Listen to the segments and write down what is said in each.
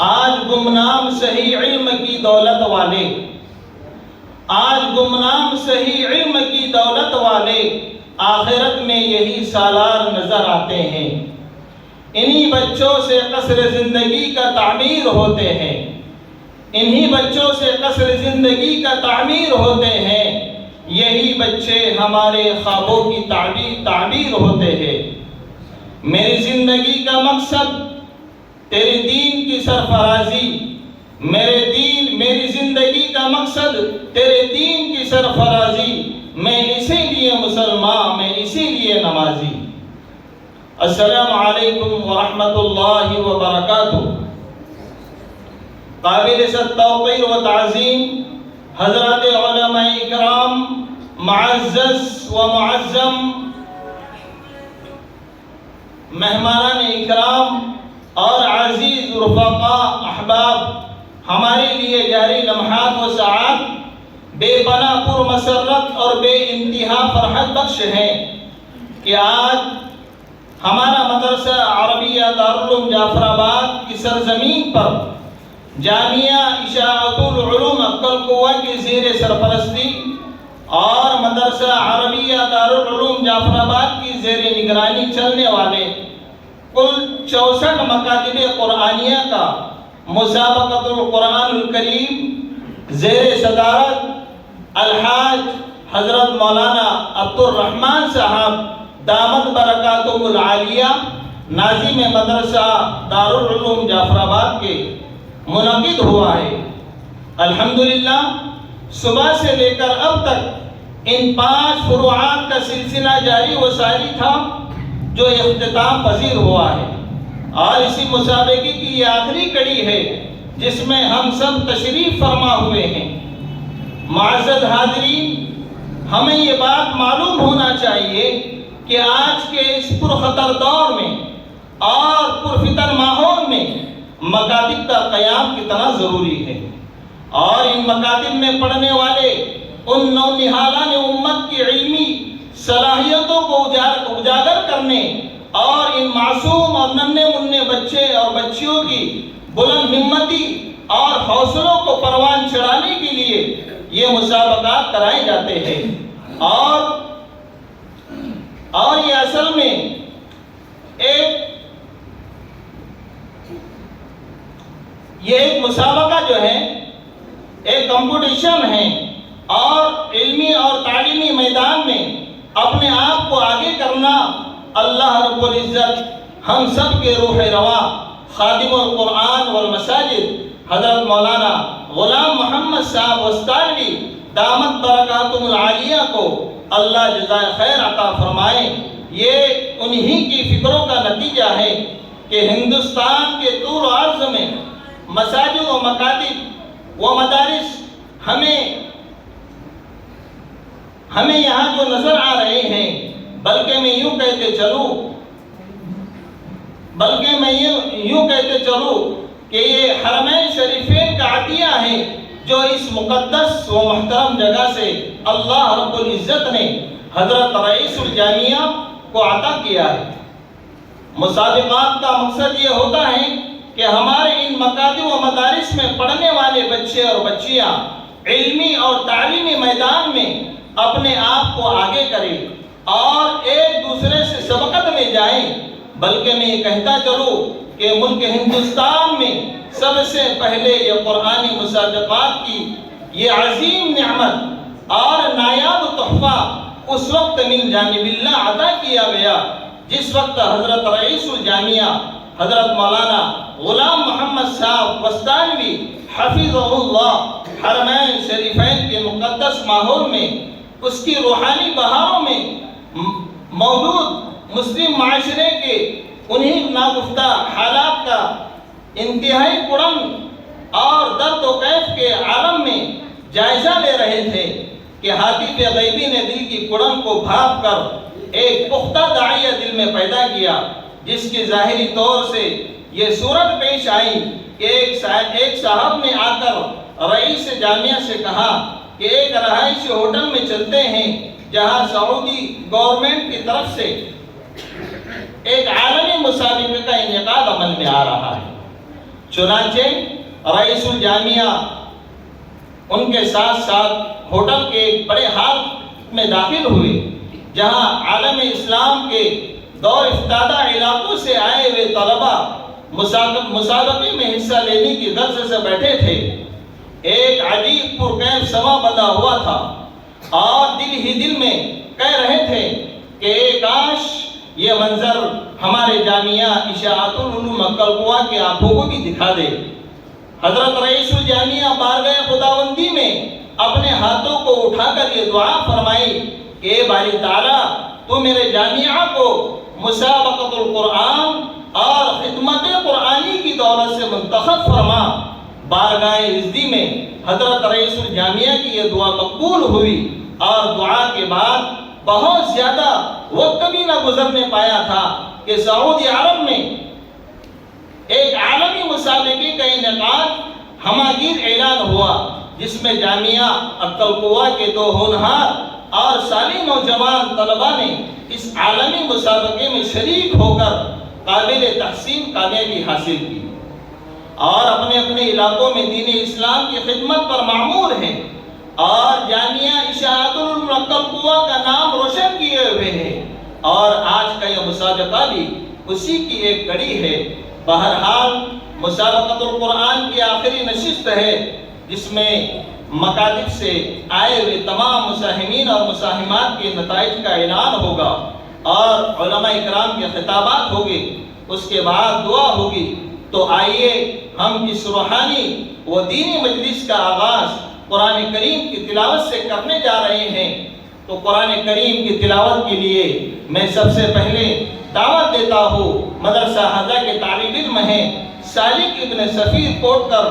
आज गुमनाम सही इल्म की दौलत वाले, आज गुमनाम सही इल्म की दौलत वाले आखिरत में यही सालार नजर आते हैं। इन्हीं बच्चों से कसर जिंदगी का तामीर होते हैं, इन्हीं बच्चों से कसर जिंदगी का तामीर होते हैं। यही बच्चे हमारे ख्वाबों की तामीर होते हैं। मेरी जिंदगी का मकसद तेरे दीन की सरफराजी, मेरी जिंदगी का मकसद तेरे दीन की सरफराजी। मैं इसीलिए मुसलमान, मैं इसीलिए नमाजी। अस्सलामु अलैकुम व रहमतुल्लाहि व बरकातुहू। काबिल तौक़ीर व ताज़ीम हज़रात उलमाए इकराम, मुअज़्ज़ज़ व मुअज़्ज़म मेहमानान इकराम और अजीज रुफ़क़ा अहबाब, हमारे लिए जारी लम्हात व सआत बेपना पुरमसरत और बेइंतहा फरहत बख्श हैं कि आज हमारा मदरसा अरबिया दारुल उलूम जाफराबाद की सरजमीन पर जामिया इशाअतुल उलूम अक्कलकुवा की ज़ेर सरपरस्ती और मदरसा अरबिया दारुल उलूम जाफराबाद की ज़ेर निगरानी चलने वाले कुल 64 मकातिबे कुरानिया का मुसाबक़तुल कुरानुल करीम ज़ेर सदारत अलहाज हज़रत मौलाना अब्दुल रहमान साहब दामत बरकातुहुल आलिया नाज़िम मदरसा दारुल उलूम जाफराबाद के मुनक़िद हुआ है। अल्हम्दुलिल्लाह, सुबह से लेकर अब तक इन 5 फ़ुरूआत का सिलसिला जारी व सारी था जो इख्तिताम पजीर हुआ है, और इसी मुसाबक़े की ये आखिरी कड़ी है जिसमें हम सब तशरीफ़ फरमा हुए हैं। मुअज़्ज़ज़ हाज़रीन, हमें ये बात मालूम होना चाहिए कि आज के इस पुरखतर दौर में और पुरफितर माहौल में मकातिब का क़याम कितना ज़रूरी है, और इन मकातिब में पढ़ने वाले उन नौनिहालान उम्मत की इल्मी सलाहियतों को उजागर करने और इन मासूम और नन्हे मुन्ने बच्चे और बच्चियों की बुलंद हिम्मती और हौसलों को परवान चढ़ाने के लिए ये मुसाबक़ात कराए जाते हैं। और ये असल में एक मुसाबका जो है, एक कंपटीशन है, और इल्मी और तालीमी मैदान में अपने आप को आगे करना अल्लाह रब्बुल इज़्ज़त हम सब के रूह रवा खादिमुल कुरान वल मसाजिद हज़रत मौलाना गुलाम मोहम्मद साहब वस्तावी दामत बरकातुहुल आलिया को अल्लाह जज़ाए खैर अता फरमाए। ये उन्हीं की फिक्रों का नतीजा है कि हिंदुस्तान के तूल अर्ज़ में मसाजिद व मकातिब व मदारिस हमें यहाँ जो नजर आ रहे हैं, बल्कि मैं यूँ कहते चलूँ कि ये हरमैन शरीफैन का अतिया है जो इस मुक़द्दस व मुहतरम जगह से अल्लाह रब्बुल इज़्ज़त ने हज़रत रईसुल जामिया को अता किया है। मुसाबिक़ात का मकसद ये होता है कि हमारे इन मकातिब व मदारिस में पढ़ने वाले बच्चे और बच्चियाँ इल्मी और तालीमी मैदान में अपने आप को आगे करें और एक दूसरे से सबकत ले जाएं, बल्कि मैं कहता चलूँ कि मुल्क हिंदुस्तान में सबसे पहले ये कुरानी मुसाबक़ात की ये अजीम नेमत और नायाब तोहफा उस वक्त मिन जानिबिल्लाह अता किया गया जिस वक्त हज़रत रईसुल जामिया हज़रत मौलाना गुलाम मोहम्मद साहब वस्तानवी हफिज़हुल्लाह हरमैन शरीफैन के मुक़द्दस माहौल में उसकी रूहानी बहारों में मौजूद मुस्लिम माशरे के उन्हीं नागुफ्ता हालात का इंतहाई कुड़म और दर्द व कैफ के आलम में जायजा ले रहे थे कि हातिफ गैबी ने दिल की कुड़म को भाप कर एक पुख्ता दाइया दिल में पैदा किया, जिसकी ज़ाहिरी तौर से ये सूरत पेश आई कि एक साहब ने आकर रईस जामिया से कहा कि एक रहायशी होटल में चलते हैं जहां सऊदी गवर्नमेंट की तरफ से एक आलमी मुसाबिक़े का इनेकाद अमल में आ रहा है। चुनांचे रईसुल जामिया उनके साथ साथ होटल के एक बड़े हाल में दाखिल हुए जहां आलम इस्लाम के दौर इफ्तादा इलाकों से आए हुए तलबा मुसाबक़े में हिस्सा लेने की गर्ज से बैठे थे। एक अजीब पुरकैफ समा बंधा हुआ था और दिल ही दिल में कह रहे थे कि काश ये मंजर हमारे जामिया इशाअतुल उलूम मक्कल की आंखों को भी दिखा दे। हजरत रईसुल जामिया बारगाह खुदावंदी में अपने हाथों को उठाकर ये दुआ फरमाई कि बारी ताला तू मेरे जामिया को मुसाबक़तुल कुरान और खिदमत कुरानी की दौलत से मुंतखब फरमा। बारगाह इज़्ज़ी में हजरत रईसुल जामिया की ये दुआ मकबूल हुई और दुआ के बाद बहुत ज़्यादा वक्त भी न गुजरने पाया था कि सऊदी अरब में एक आलमी मुसाबिक़े का इनेकाद हमागीर ऐलान हुआ, जिसमें जामिया अक्कलकुवा के दो होनहार और साली नौजवान तलबा ने इस आलमी मुसाबिक़े में शरीक होकर काबिल तहसीन कामयाबी हासिल की और अपने अपने इलाकों में दीन इस्लाम की खिदमत पर मामूर हैं और जामिया इशाअतुल उलूम अक्कलकुवा का नाम रोशन किए हुए हैं और आज का यह मुसाबक़ा भी उसी की एक कड़ी है। बहरहाल मुसाबक़तुल कुरान की आखिरी नशिस्त है जिसमें मकातिब से आए हुए तमाम मुसाहिमीन और मुसाहिमात के नताइज का ऐलान होगा और उलमा इकराम के खिताबात होंगे, उसके बाद दुआ होगी। तो आइए हम इस रूहानी व दीनी मजलिस का आगाज़ कुरान करीम की तिलावत से करने जा रहे हैं। तो कुरान करीम की तिलावत के लिए मैं सबसे पहले दावत देता हूँ मदरसा हज़ा के तालिब इल्म हैं सालिक इब्न सफ़ीर कोटकर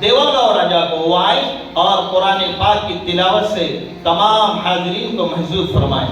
देवलगांव राजा को वो आए और कुरान पाक की तिलावत से तमाम हाज़रीन को महजूज फरमाएं।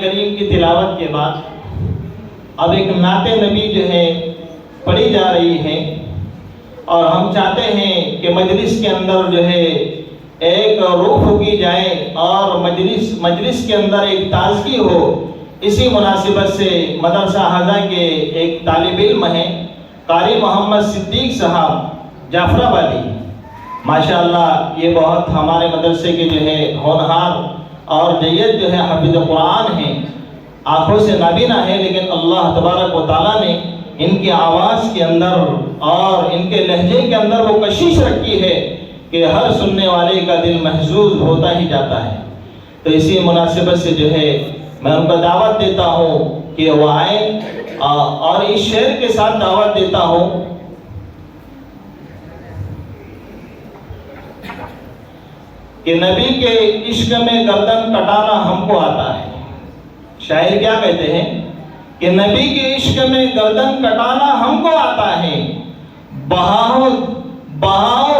करीम की तिलावत के बाद अब एक नाते नबी जो है पढ़ी जा रही है, और हम चाहते हैं कि मजलिस के अंदर जो है एक रूह की जाए और मजलिस के अंदर एक ताजगी हो। इसी मुनासिबत से मदरसा हज़ा के एक तालिब इल्म हैं कारी मोहम्मद सिद्दीक साहब जाफराबादी, माशाअल्लाह ये बहुत हमारे मदरसे के जो है होनहार और जय्यद जो है हाफिज़ कुरान हैं, आँखों से नाबीना है, लेकिन अल्लाह तबारक व तआला ने इनकी आवाज़ के अंदर और इनके लहजे के अंदर वो कशिश रखी है कि हर सुनने वाले का दिल महजूज होता ही जाता है। तो इसी मुनासिबत से जो है मैं उनको दावत देता हूँ कि वो आए, और इस शेर के साथ दावत देता हूँ कि नबी के इश्क में गर्दन कटाना हमको आता है। शायर क्या कहते हैं कि नबी के इश्क में गर्दन कटाना हमको आता है, बहाओ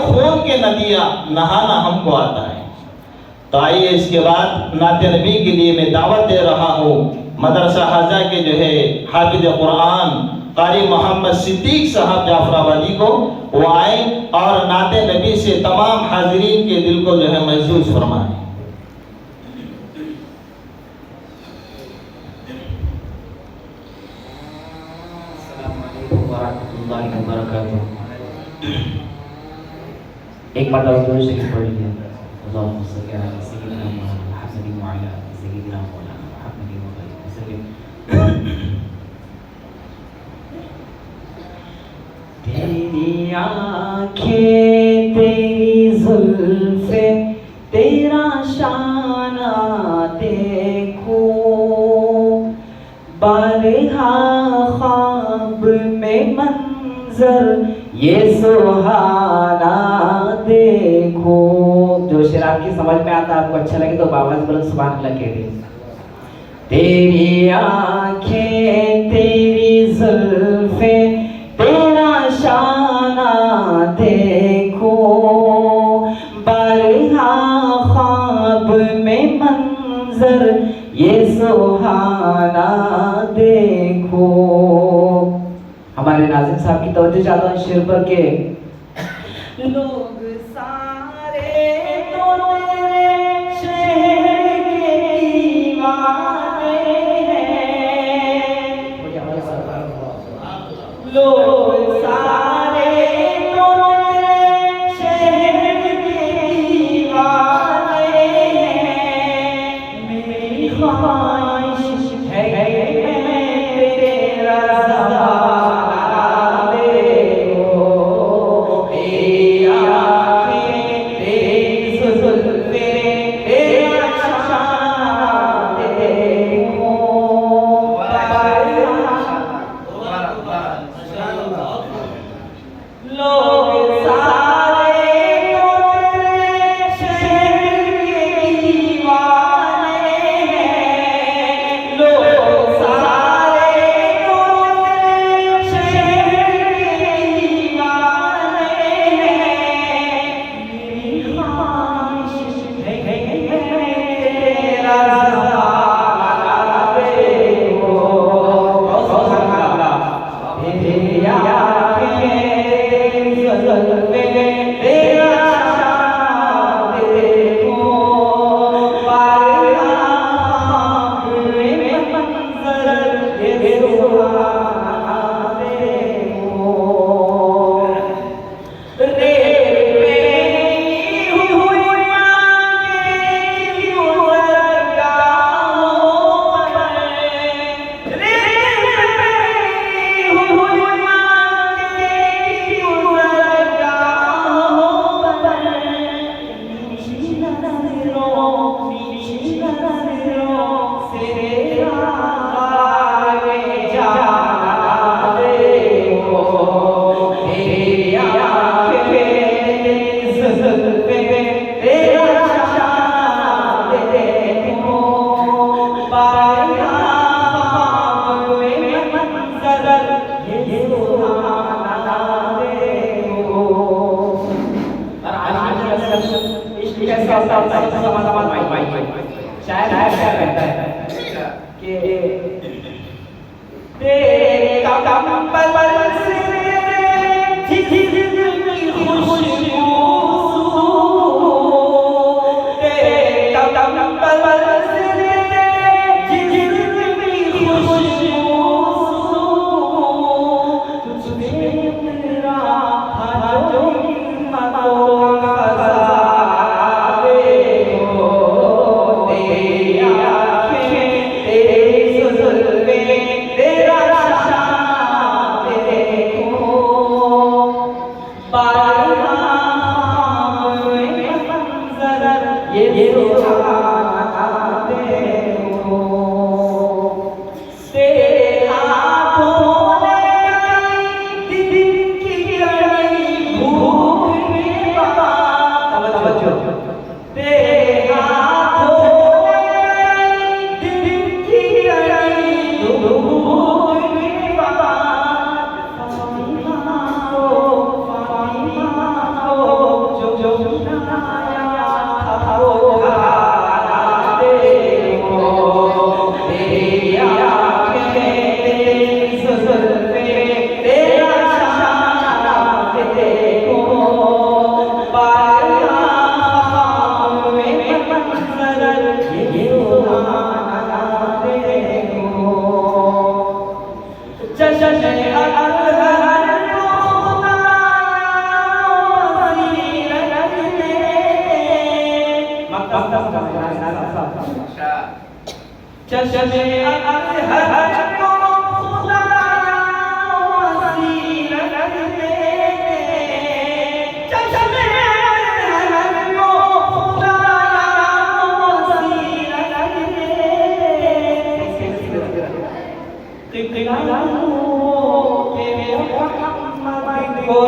खून के नदियाँ नहाना हमको आता है। तो आइए इसके बाद नाते नबी के लिए मैं दावत दे रहा हूँ मदरसा हज़ा के जो है हाफिज़ कुरान कारी मोहम्मद सिद्दीक साहब जाफराबादी को, वो आए और नाते नबी से तमाम हाजिरीन के दिल को जो है महसूस फरमाएं। एक बार दो से पढ़ लिया। तेरी आँखें तेरी जुल्फे तेरा शाना देखो, बारहा ख्वाब में मंजर ये सुहाना देखो। जो शेर आपकी समझ में आता आपको अच्छा लगे तो आवाज बुलंद सुभान अल्लाह कह दे। तेरी आँखें तेरी जुल्फे तेरा शाना देखो, बरहा ख्वाब में मंजर ये सुहाना देखो। हमारे नाज़िम साहब की तवज्जो चाहता हूँ शेर पर के लोग सारे तो तेरे शहर के दीवाने हैं, लोग सारे तो तेरे शहर के दीवाने हैं। मेरी ख्वाहिश है तेरा शायद कहता है चश्मे अज़हर को खुदा वसीलत दे, चश्मे अज़हर को खुदा वसीलत दे, क़िबला के मोहम्मद को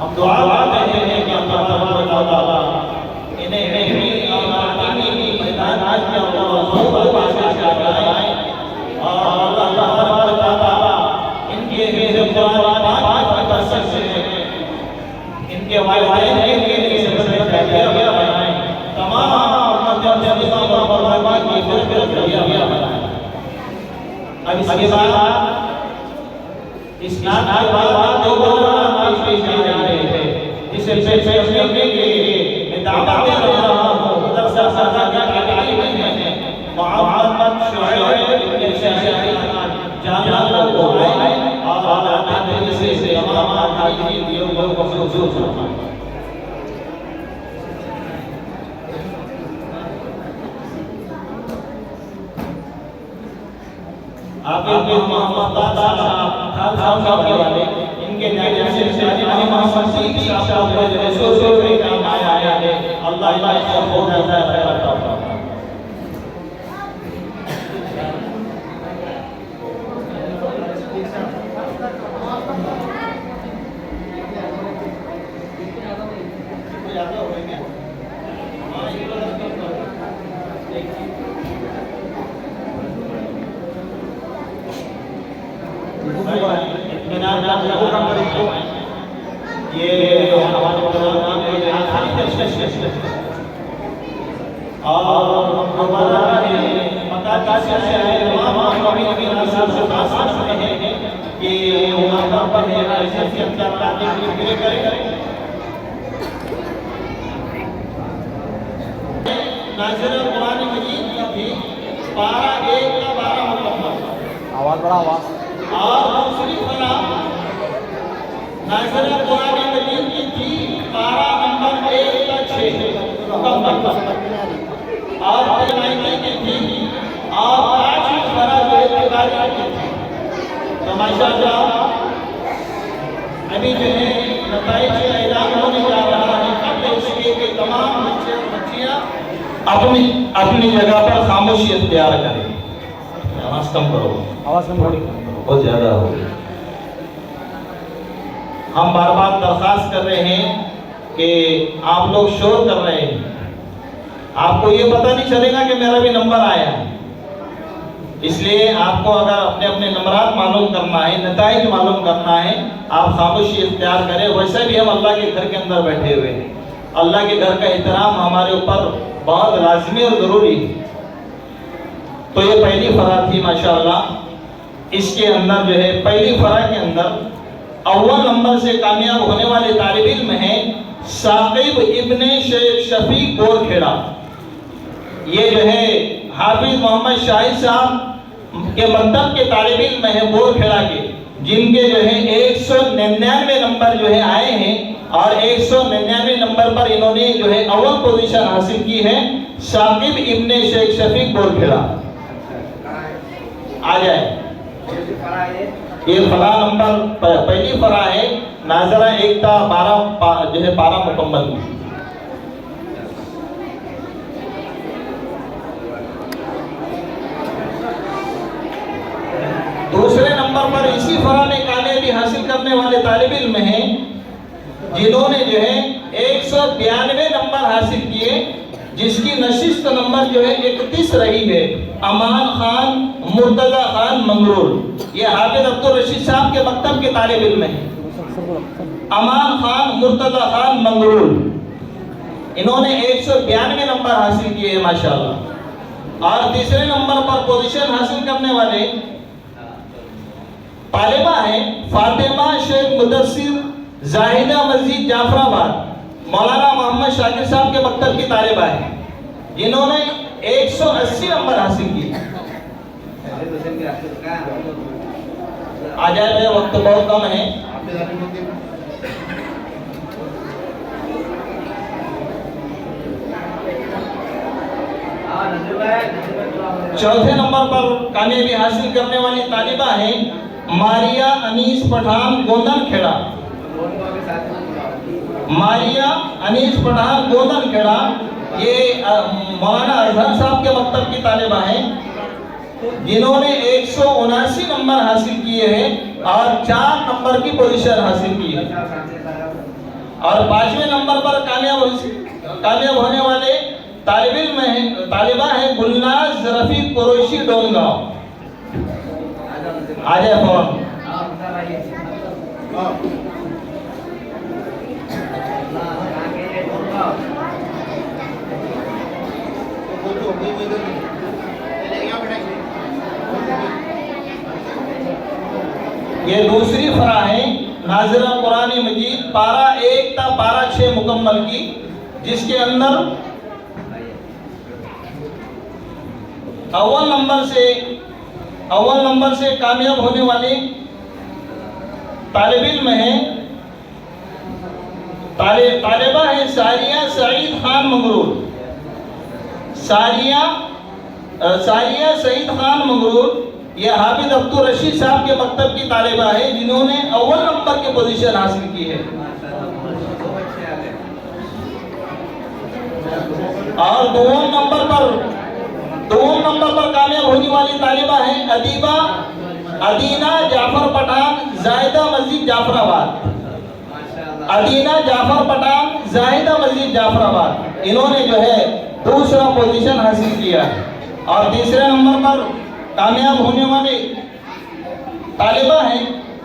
हम दुआ करते हैं कि अल्लाह ताला इन्हें मैदान और अल्लाह ताला इनके इनके वालिदैन के लिए तमाम अब इसके बाद इस्लाम के बाद दो पेश किए जा रहे थे, जिसे पेश करने के लिए मैं दावत दे रहा हूं मदरसा सादा के तालिब हैं मोहम्मद शुएब इब्न शहर जाना को आए और आने से तमाम हाजिर दियों को हुजूर फरमाए। आप मोहम्मद साहब के वाले इनके नाम से मोहम्मद सिद्दीक साहब को रसूल के काम आया है। अल्लाह इसको बहुत ज़्यादा खैर करता है। ये हमारे प्रोग्राम के आखिरी और हमारा पता से तमाम कभी नासाब से आसान हैं कि हमारा पर है ऐसे क्या तालीम करें नाज़िर कुरान मजीद की थी पारा 1 का 12 मुकम्मल आवाज बड़ा आवाज और दूसरी फला नाज़िर कुरान मजीद की थी पारा नंबर 1 का 6 मुकम्मल और तैनाती की थी और 5 फला जो इत्तिबारी की थी। तो माशाअल्लाह अभी जो है नताइज का ऐलान होने जा रहा है। अब इसके के तमाम बच्चे और बच्चियां अपनी अपनी जगह पर खामोशी इख्तियार करें। आवाज कम करो, आवाज कम थोड़ी बहुत ज्यादा हो गई। हम बार बार दरखास्त कर रहे हैं कि आप लोग शोर कर रहे हैं, आपको ये पता नहीं चलेगा कि मेरा भी नंबर आया है। इसलिए आपको अगर अपने अपने नंबरात मालूम करना है, नताइज मालूम करना है, आप खामोशी इख्तियार करें। वैसे भी हम अल्लाह के घर के अंदर बैठे हुए हैं, अल्लाह के घर का एहतराम हमारे ऊपर बहुत लाजमी और ज़रूरी है। तो ये पहली फरा थी माशाअल्लाह। इसके अंदर जो है पहली फरा के अंदर अव्वल नंबर से कामयाब होने वाले तालिब इल्म हैं साकिब इब्ने शेख शफीक बोरखेड़ा। ये जो है हाफिज मोहम्मद शाहिद साहब के मकतब के तालिब इल्म हैं बोरखेड़ा के, जिनके जो है 199 नंबर जो है आए हैं और 199 नंबर पर इन्होंने जो है अव्वल पोजीशन हासिल की है। साकिब इब्ने शेख शफीक बोरखेड़ा आ जाए। ये फरा नंबर पहली फरा है, नाजरा 1 का 12 जो है 12 मुकम्मल। दूसरे नंबर पर इसी फरा में कामयाबी हासिल करने वाले तालिब इल्म हैं जिन्होंने जो है 192 नंबर हासिल किए, जिसकी नशिस्त नंबर जो है 31 रही है। अमान खान मुर्तजा खान मंगरूर, ये हाफिज अब्दुल रशीद साहब के मकतब के तालिब इल्म हैं। अमान खान मुर्तजा खान मंगरूर, इन्होंने 192 नंबर हासिल किए हैं माशाल्लाह। और तीसरे नंबर पर पोजीशन हासिल करने वाले तालिबा है फातिमा शेख मुदस्सिर जाहिदा मस्जिद जाफराबाद, मौलाना मोहम्मद शाकिर साहब के मकतब की तालिबा है, जिन्होंने 180 नंबर हासिल किए। आ जाए भाई, वक्त बहुत कम है। चौथे नंबर पर कामयाबी हासिल करने वाली तालिबा है मारिया अनीस पठान गोंदन खेड़ा। मारिया अनीस पठान गोंदन खेड़ा, ये मौलाना अजहर साहब के मकतब की तालिबा हैं, जिन्होंने 179 नंबर हासिल किए हैं और 4 नंबर की पोजीशन हासिल की है। और 5वें नंबर पर कामयाब होने वाले तालिबा है गुलनाज रफीक कुरैशी डोमगांव। आ जाए फौरन। ये दूसरी फरा है नाज़िरा कुरान मजीद पारा 1 ता पारा 6 मुकम्मल की, जिसके अंदर अव्वल नंबर से कामयाब होने वाले तालिब इल्म है तालिबा है सारिया सईद खान मंगरूर। सारिया सईद खान मंगरूर, ये हाफिज अब्दुल रशीद साहब के मकतब की तालिबा है, जिन्होंने अव्वल नंबर की पोजीशन हासिल की है। और दोम नंबर पर कामयाब होने वाली तालिबा है अदीना जाफर पठान जाहिदा मस्जिद जाफराबाद। अदीना जाफर पठान जाहिदा मस्जिद जाफराबाद, इन्होंने जो है दूसरा पोजीशन हासिल किया। और तीसरे नंबर पर कामयाब होने वाले तालिबा है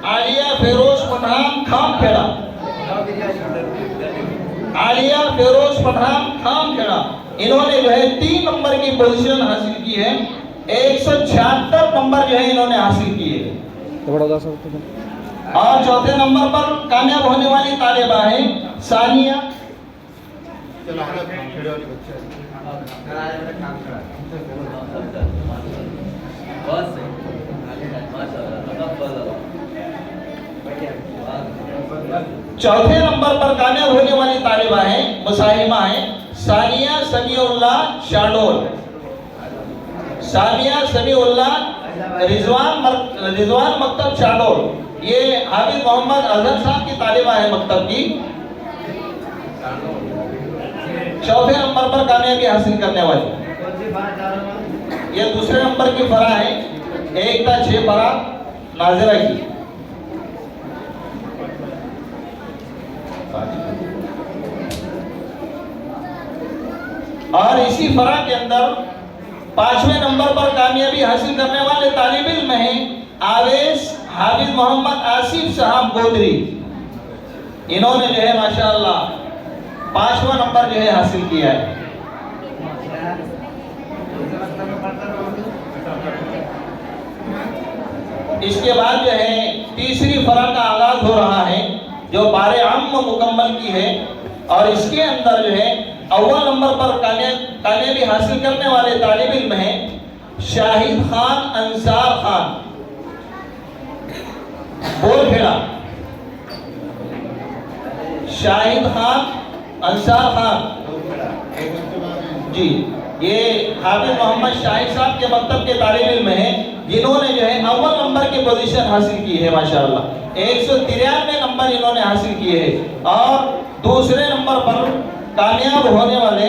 आलिया फेरोज पठान खामखेड़ा। आलिया फेरोज पठान खामखेड़ा, इन्होंने जो है 3 नंबर की पोजीशन हासिल की है। 176 नंबर जो है इन्होंने हासिल किए। और चौथे नंबर पर कामयाब होने वाली तालिबा है सानिया चौथे नंबर पर कामयाब होने वाली तालिबा है मुसाहिमा है सानिया समीउल्लाह शाडोल। सानिया समीउल्लाह रिजवान मकतब शाडोल, ये हाफिज मोहम्मद अजहर साहब की तालिबा है मकतब की। चौथे नंबर पर कामयाबी हासिल करने वाली, ये दूसरे नंबर की फरा है 1 ता 6 फरा नाज़िरा की। और इसी फरा के अंदर 5वें नंबर पर कामयाबी हासिल करने वाले तालिब इल्म हैं आवेश हाफिज मोहम्मद आसिफ साहब गोदरी। इन्होंने जो है माशाअल्लाह 5वां नंबर जो है हासिल किया है। इसके बाद जो है तीसरी फरा का आगाज हो रहा है, जो बारे आम मुकम्मल की है। और इसके अंदर जो है अव्वल नंबर पर कामयाबी हासिल करने वाले तालिब इल्म हैं शाहिद खान अंसार खान बोलखेड़ा। शाहिद खान अंसार खान जी, ये हाफिज मोहम्मद शाहिद साहब के मकतब के तालिब इल्म हैं, जिन्होंने जो है अव्वल नंबर की पोजीशन हासिल की है माशाअल्लाह। 193 नंबर इन्होंने हासिल किए हैं। और दूसरे नंबर पर कामयाब होने वाले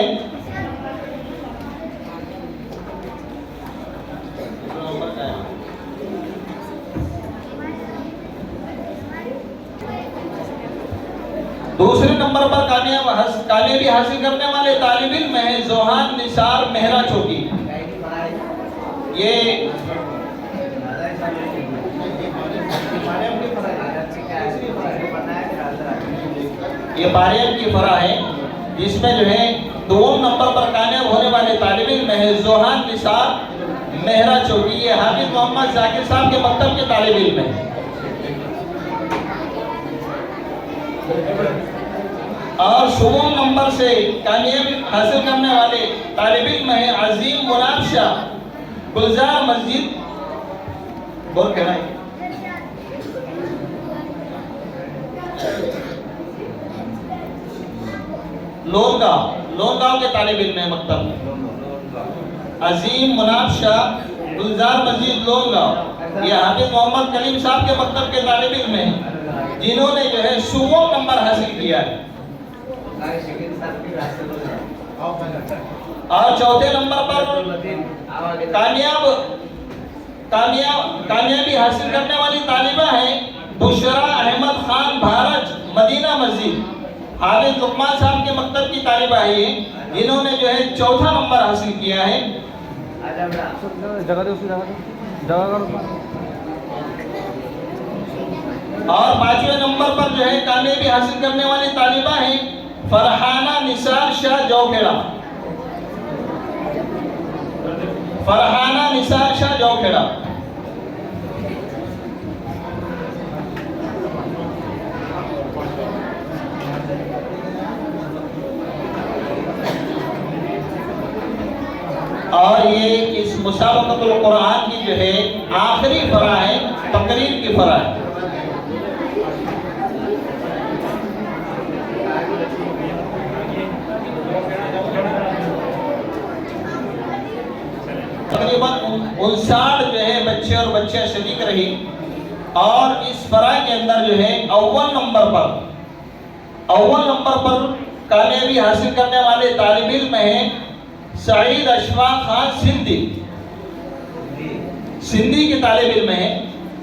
नंबर पर कामयाबी हासिल करने वाले तालिब इल्म है जोहान निसार मेहरा चौकी। ये बारियन की फरा है, जिसमें जो है 2 नंबर पर कामयाब होने वाले तालिब इल्म है जोहान निसार मेहरा चौकी। ये हाफिज मोहम्मद जाकिर साहब के मकतब के तालिब इल्म है। और शुमार नंबर से कामयाबी हासिल करने वाले तालिब इल्म है अजीम मुनाफ शाह गुलजार मस्जिद बोल के नहीं लोनगांव के तालिब इल्म है मकतब अजीम मुनाफ शाह गुलजार मस्जिद लोनगांव। ये हाफिज मोहम्मद कलीम साहब के मकतब के तालिब इल्म है, जिन्होंने जो है 16 नंबर हासिल किया है। और चौथे नंबर पर कामयाबी हासिल करने वाली तालिबा है बुशरा अहमद खान भारत मदीना मस्जिद। हाफिज लुकमान साहब के मकतब की तालिबा है ये, जिन्होंने जो है 4था नंबर हासिल किया है। और 5वें नंबर पर जो है कामयाबी हासिल करने वाली तालिबा है फरहाना निसार शाह जौखेड़ा। फरहाना निसार शाह जौखेड़ा। और ये इस मुसाबक़तुल कुरान की जो है आखिरी फरा है, तकरीर की फरा है। तकरीबन 59 जो है बच्चे और बच्चियां शरीक रही। और इस फरा के अंदर जो है अव्वल नंबर पर कामयाबी हासिल करने वाले तालिब इल्म है सईद अशफाक खान सिंधी के तालिब इल्म है।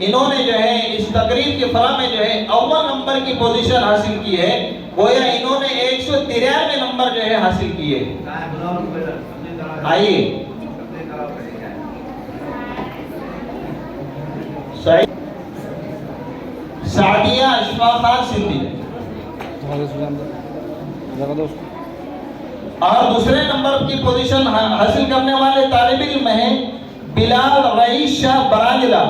इन्होंने जो है इस तकरीर के फरा में जो है अव्वल नंबर की पोजीशन हासिल की है। गोया इन्होंने 193 नंबर जो है हासिल किए। आइए सादिया अशफाक खान सिंधी। और दूसरे नंबर की पोजीशन हासिल करने वाले तालिब इल्म है बिलाल रईस शाह बरांजिला।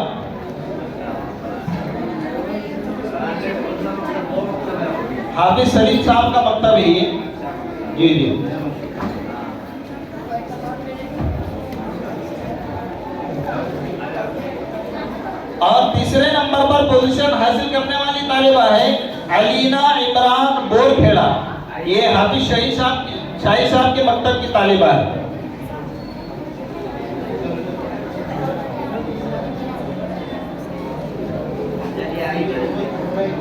हाफिज सलीम साहब का मकतब है ये। जी। और तीसरे नंबर पर पोजीशन हासिल करने वाली तालिबा है अलीना इमरान बोरखेड़ा। ये हाफिज शाही साहब के मकतब की तालिबा है।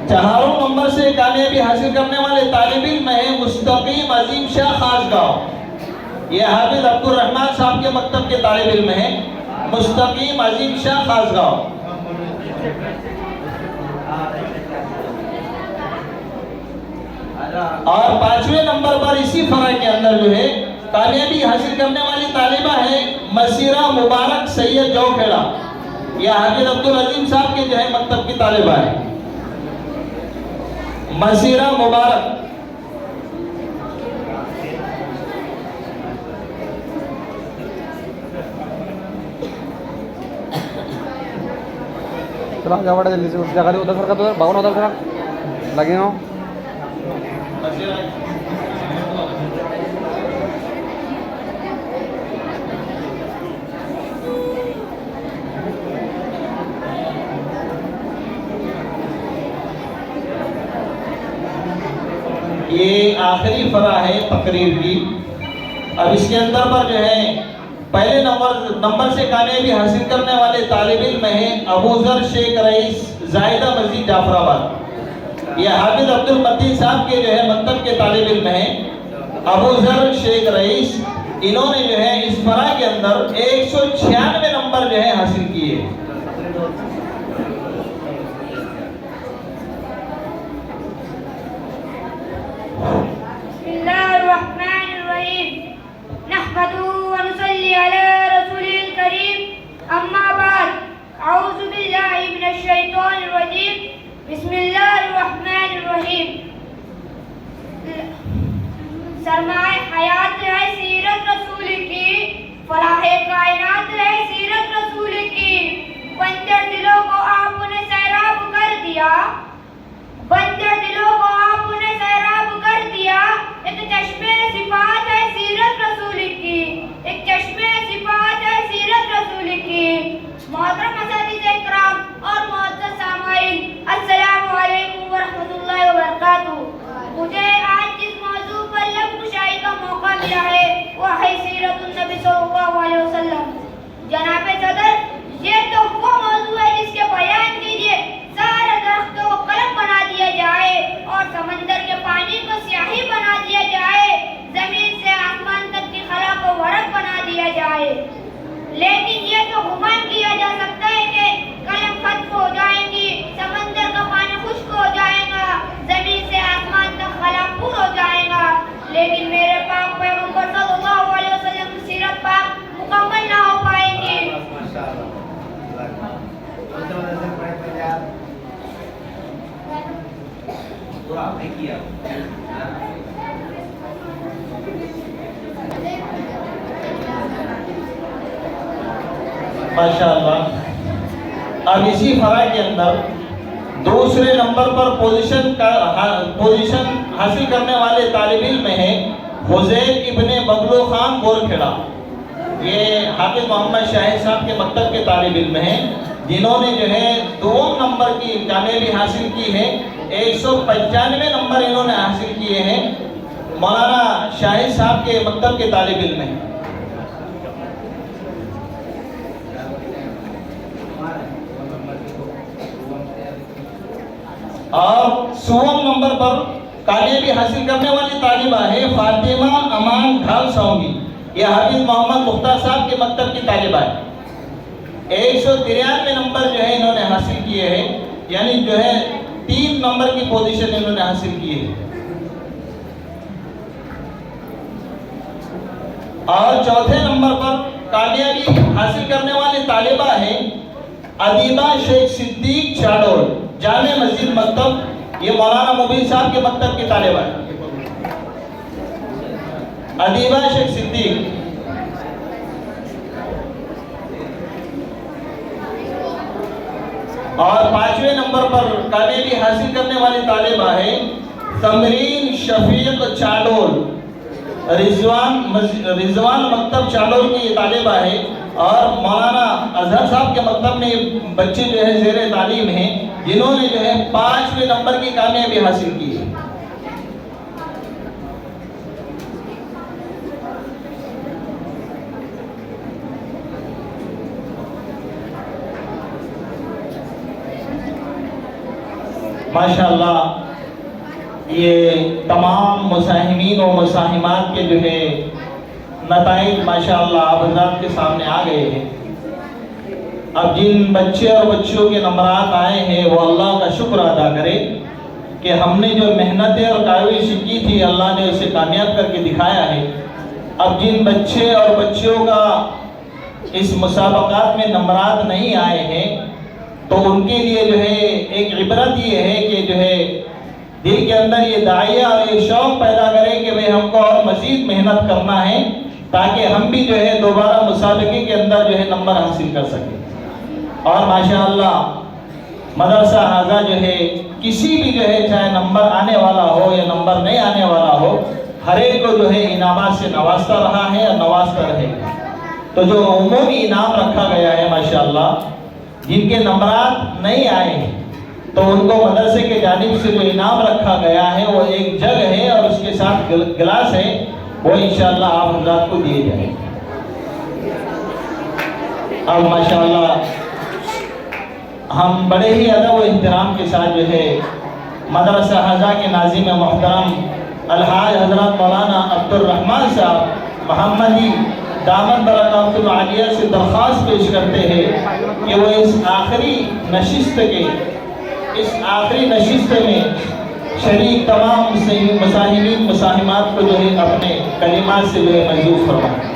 चारों नंबर से कामयाबी हासिल करने वाले तालिब इल्म है मुस्तकीम अजीम शाह खासगांव। ये हाफिज अब्दुल रहमान साहब के मकतब के तालिब इल्म है मुस्तकीम अजीम शाह खासगांव। और 5वें नंबर पर इसी फरा के अंदर जो है कामयाबी हासिल करने वाली तालिबा है मसीरा मुबारक सैयद जौखेड़ा। यह हाफिज अब्दुल अजीम साहब के जो है मकतब की तालिबा है मसीरा मुबारक। चला जवळ जल्दी से उस जगह उधर सरका तो भागो उधर सरक लगे हो। ये आखिरी फरा है तकरीर की। अब इसके अंदर पर जो है पहले नंबर से कामयाबी हासिल करने वाले तालिब इल्म है अबूजर शेख रईस जायदा मस्जिद जाफराबाद। ये हाफिज अब्दुल मतीन साहब के जो है मकतब के तालिब इल्म है अबूजर शेख रईस। इन्होंने जो है इस फरा के अंदर 196 नंबर जो है हासिल किए। मिनश्शैतानिर्रजीम बिस्मिल्लाहिर्रहमानिर्रहीम। सरमाए हयात है सीरत रसूल की, फलाहे कायनात है सीरत रसूल की। बंदर दिलों को आपने सैराब कर दिया, बंदर दिलों को आपने सैराब कर दिया। एक चश्मे सिफात है सीरत रसूल की, एक चश्मे सिफात है सीरत रसूल की। मोहतरम असातिज़े इकराम और मुअज़्ज़ज़ सामाईन, अस्सलामु अलैकुम व रहमतुल्लाहि व बरकातुहू। मुझे आज जिस मौजू पर लब कुशाई का मौका मिला है वह है सीरतुन नबी सल्लल्लाहु अलैहि वसल्लम। जनाब सदर, ये तो वो मौजू है जिसके बयान के लिए सारे दरख्तों को कलम बना दिया जाए और समंदर के पानी को स्याही बना दिया जाए, जमीन से आसमान तक की खला को वरक बना दिया जाए। लेकिन ये तो गुमान किया जा सकता है कि कलम खत्म हो जाएंगी, समंदर का पानी खुश्क हो जाएगा, जमीन से आसमान तक खला पूर हो जाएगा, लेकिन मेरे पाक पैगंबर सल्लल्लाहु अलैहि वसल्लम की सीरत पाक मुकम्मल ना हो पाएगी। तो आपने किया माशाअल्लाह। अब इसी फरा के अंदर दूसरे नंबर पर पोजीशन हासिल करने वाले तालिब इल्म है हुज़ैल इब्ने बगलो खान बोरखेड़ा। ये हाफिज मोहम्मद शाहिद साहब के मकतब के तालिब इल्म हैं, जिन्होंने जो है 2 नंबर की कामयाबी हासिल की है। 195 नंबर इन्होंने हासिल किए हैं। मौलाना शाहिद साहब के मकतब के तालिब इल्म हैं। और 100 नंबर पर कामयाबी हासिल करने वाली तालिबा है फातिमा अमान ढाल सौंगी। यह हाफिज मोहम्मद मुख्तार साहब के मकतब की तालिबा है। 193 नंबर जो है इन्होंने हासिल किए हैं, यानी जो है 3 नंबर की पोजीशन इन्होंने हासिल की है। और चौथे नंबर पर कामयाबी हासिल करने वाली तालिबा है अदीबा शेख सिद्दीक चाडोल, जामे मस्जिद मकतब। ये मौलाना मुबीन साहब के मकतब की तालिबा है, अदीबा शेख सिद्दीक। और 5वें नंबर पर कामयाबी हासिल करने वाली तालिबा है तमरीन शफीक चाडोल, रिजवान मकतब चाडोल की ये तालिबा है। और मौलाना अजहर साहब के मकतब में बच्चे जो है ज़ेरे तालीम हैं, जिन्होंने जो है 5वें नंबर की कामयाबी हासिल की है। माशाअल्लाह, ये तमाम मुसाहिमीन और मुसाहिमात के जो है नताइज माशाअल्लाह आप हज़रात के सामने आ गए हैं। अब जिन बच्चे और बच्चियों के नंबरात आए हैं वो अल्लाह का शुक्र अदा करें कि हमने जो मेहनतें और काविश की थी अल्लाह ने उसे कामयाब करके दिखाया है। अब जिन बच्चे और बच्चियों का इस मुसाबकात में नंबरात नहीं आए हैं तो उनके लिए जो है एक इबरत ये है कि जो है दिल के अंदर ये दाइया और ये शौक़ पैदा करें कि भाई हमको और मज़ीद मेहनत करना है, ताकि हम भी जो है दोबारा मुसाबके के अंदर जो है नंबर हासिल कर सकें। और माशाअल्लाह मदरसा हाजा जो है किसी भी जो है चाहे नंबर आने वाला हो या नंबर नहीं आने वाला हो, हर एक को जो है इनामात से नवाजता रहा है और नवाजता रहेगा। तो जो उमूमी इनाम रखा गया है माशाअल्लाह, जिनके नंबरात नहीं आए हैं तो उनको मदरसे के जानिब से जो इनाम रखा गया है वो एक जग है और उसके साथ गिलास है, वो इंशाअल्लाह आप हज़रात को दिए जाएंगे। अब माशाअल्लाह हम बड़े ही अदब और एहतराम के साथ जो है मदरसा हाजा के नाज़िम मोहतरम अलहाज हज़रत मौलाना अब्दुल रहमान साहब मोहम्मदी दामन बरकातुल आलिया से दरख्वास्त पेश करते हैं कि वो इस आखिरी नशिस्त में शरीक तमाम मुसाहिमीन मुसाहिमात को जो है अपने कलिमात से जो है मजबूत फरमाएं।